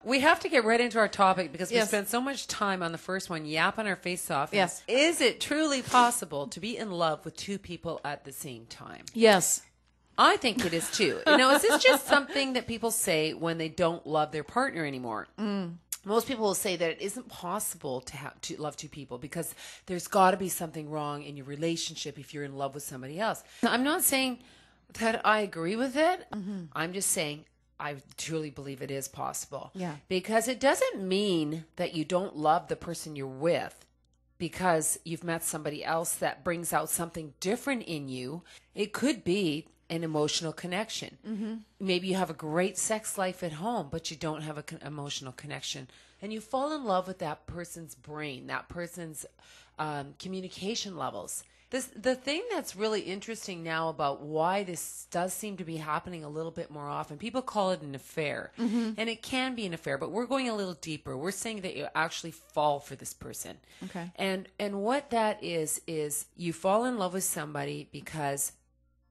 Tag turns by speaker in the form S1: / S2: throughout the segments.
S1: we have to get right into our topic because we
S2: Yes.
S1: spent so much time on the first one yapping our face off.
S2: Yes.
S1: Is it truly possible to be in love with two people at the same time?
S2: Yes.
S1: I think it is too. Now, is this just something that people say when they don't love their partner anymore? Most people will say that it isn't possible to love two people because there's got to be something wrong in your relationship if you're in love with somebody else. Now, I'm not saying that I agree with it. I'm just saying I truly believe it is possible.
S2: Yeah.
S1: Because it doesn't mean that you don't love the person you're with because you've met somebody else that brings out something different in you. It could be an emotional connection. Maybe you have a great sex life at home, but you don't have an emotional connection. And you fall in love with that person's brain, that person's communication levels. The thing that's really interesting now about why this does seem to be happening a little bit more often, people call it an affair. And it can be an affair, but we're going a little deeper. We're saying that you actually fall for this person.
S2: Okay.
S1: And what that is you fall in love with somebody because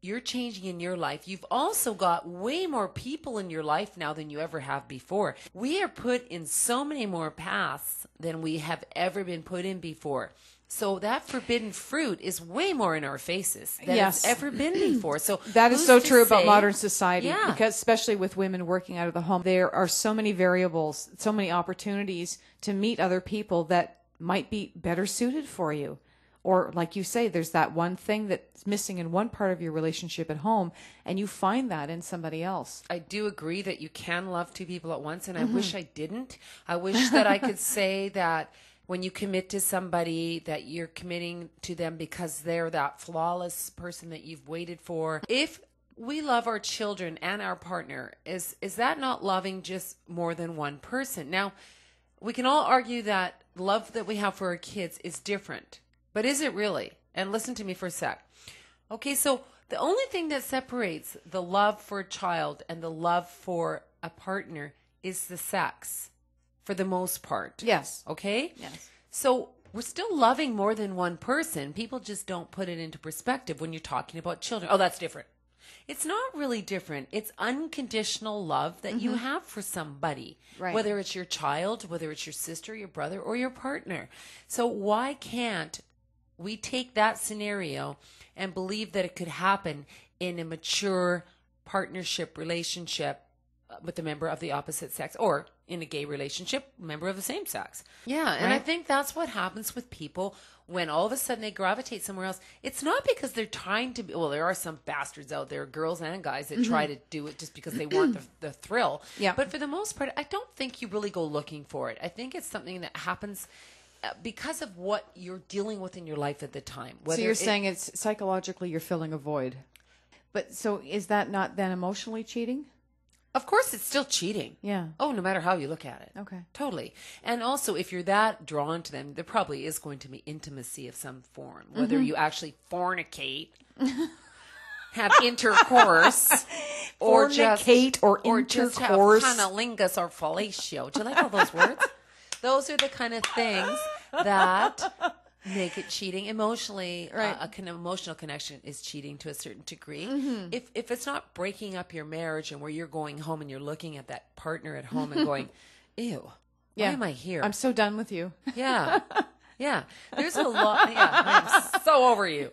S1: you're changing in your life. You've also got way more people in your life now than you ever have before. We are put in so many more paths than we have ever been put in before. So that forbidden fruit is way more in our faces than it's ever been before. So
S2: that is
S1: who's
S2: so
S1: to
S2: true about
S1: say-
S2: modern society,
S1: Yeah.
S2: because especially with women working out of the home, there are so many variables, so many opportunities to meet other people that might be better suited for you. Or like you say, there's that one thing that's missing in one part of your relationship at home, and you find that in somebody else.
S1: I do agree that you can love two people at once, and I wish I didn't. I wish that I could say that when you commit to somebody, that you're committing to them because they're that flawless person that you've waited for. If we love our children and our partner, is that not loving just more than one person? Now, we can all argue that love that we have for our kids is different. But is it really? And listen to me for a sec. Okay, so the only thing that separates the love for a child and the love for a partner is the sex, for the most part.
S2: Yes.
S1: Okay?
S2: Yes.
S1: So we're still loving more than one person. People just don't put it into perspective when you're talking about children. Oh, that's different. It's not really different. It's unconditional love that you have for somebody,
S2: Right.
S1: whether it's your child, whether it's your sister, your brother, or your partner. So why can't we take that scenario and believe that it could happen in a mature partnership relationship with a member of the opposite sex, or in a gay relationship, member of the same sex? Yeah, and I think that's what happens with people when all of a sudden they gravitate somewhere else. It's not because they're trying to be, well, there are some bastards out there, girls and guys, that try to do it just because they want the thrill.
S2: Yeah.
S1: But for the most part, I don't think you really go looking for it. I think it's something that happens because of what you're dealing with in your life at the time.
S2: So you're saying it's psychologically you're filling a void. But so is that not then emotionally cheating?
S1: Of course, it's still cheating.
S2: Yeah.
S1: Oh, no matter how you look at it.
S2: Okay.
S1: Totally. And also, if you're that drawn to them, there probably is going to be intimacy of some form, whether you actually fornicate, have intercourse, or just
S2: Fornicate or
S1: just have
S2: intercourse.
S1: cunnilingus or fellatio. Do you like all those words? Those are the kind of things that make it cheating. Emotionally,
S2: Right.
S1: an emotional connection is cheating to a certain degree. If it's not breaking up your marriage and where you're going home and you're looking at that partner at home and going, ew, why am I here?
S2: I'm so done with you.
S1: Yeah. Yeah. There's a lot. Yeah. I'm so over you.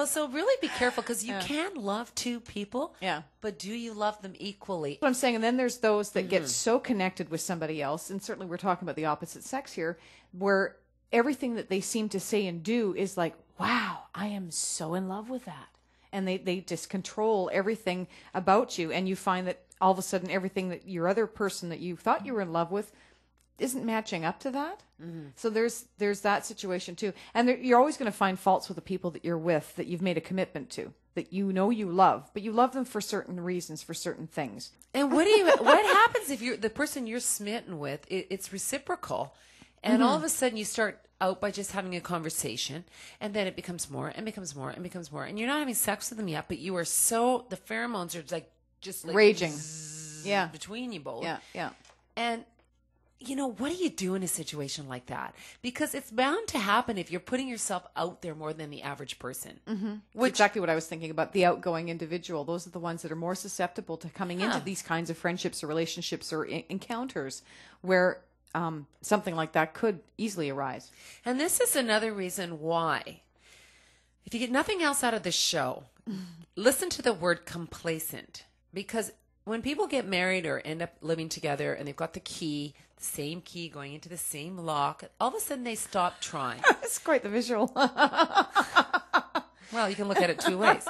S1: So really be careful because you can love two people.
S2: Yeah.
S1: But do you love them equally?
S2: What I'm saying, and then there's those that get so connected with somebody else, and certainly we're talking about the opposite sex here, where everything that they seem to say and do is like, wow, I am so in love with that. And they just control everything about you, and you find that all of a sudden everything that your other person that you thought you were in love with isn't matching up to that. So there's that situation too. And you're always going to find faults with the people that you're with that you've made a commitment to, that you know you love, but you love them for certain reasons, for certain things.
S1: And what happens if the person you're smitten with, it's reciprocal, and all of a sudden you start out by just having a conversation, and then it becomes more and becomes more and becomes more, and you're not having sex with them yet, but you are the pheromones are just like
S2: Raging.
S1: zzz
S2: Yeah.
S1: between you both.
S2: Yeah.
S1: And what do you do in a situation like that? Because it's bound to happen if you're putting yourself out there more than the average person.
S2: Which exactly what I was thinking about. The outgoing individual. Those are the ones that are more susceptible to coming into these kinds of friendships or relationships or encounters where something like that could easily arise.
S1: And this is another reason why, if you get nothing else out of this show, listen to the word complacent. Because when people get married or end up living together and they've got the same key going into the same lock, all of a sudden they stop trying.
S2: It's quite the visual.
S1: Well, you can look at it two ways.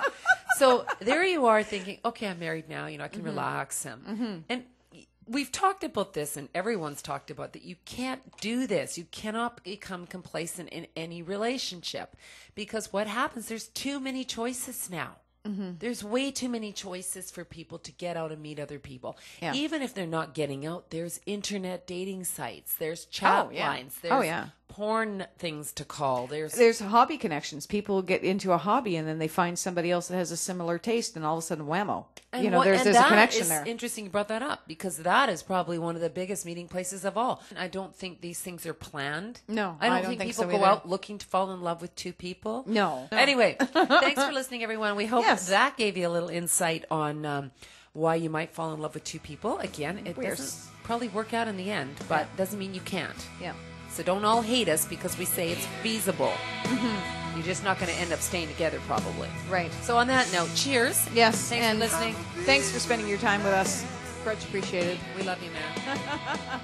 S1: So there you are thinking, okay, I'm married now, I can relax. And we've talked about this, and everyone's talked about that. You can't do this. You cannot become complacent in any relationship, because what happens, there's too many choices now. There's way too many choices for people to get out and meet other people.
S2: Yeah.
S1: Even if they're not getting out, there's internet dating sites, there's chat lines, there's porn things to call.
S2: There's hobby connections. People get into a hobby and then they find somebody else that has a similar taste, and all of a sudden, whammo.
S1: And
S2: there's a connection there.
S1: It's interesting you brought that up, because that is probably one of the biggest meeting places of all. I don't think these things are planned.
S2: No,
S1: I don't think people
S2: so
S1: go
S2: either.
S1: out looking to fall in love with two people.
S2: No.
S1: Anyway, thanks for listening, everyone. We hope that gave you a little insight on why you might fall in love with two people. Again, it doesn't probably work out in the end, but doesn't mean you can't.
S2: Yeah.
S1: So don't all hate us because we say it's feasible. You're just not going to end up staying together, probably.
S2: Right.
S1: So on that note, cheers.
S2: Yes.
S1: Thanks for listening.
S2: Thanks for spending your time with us. Much appreciated.
S1: We love you, man.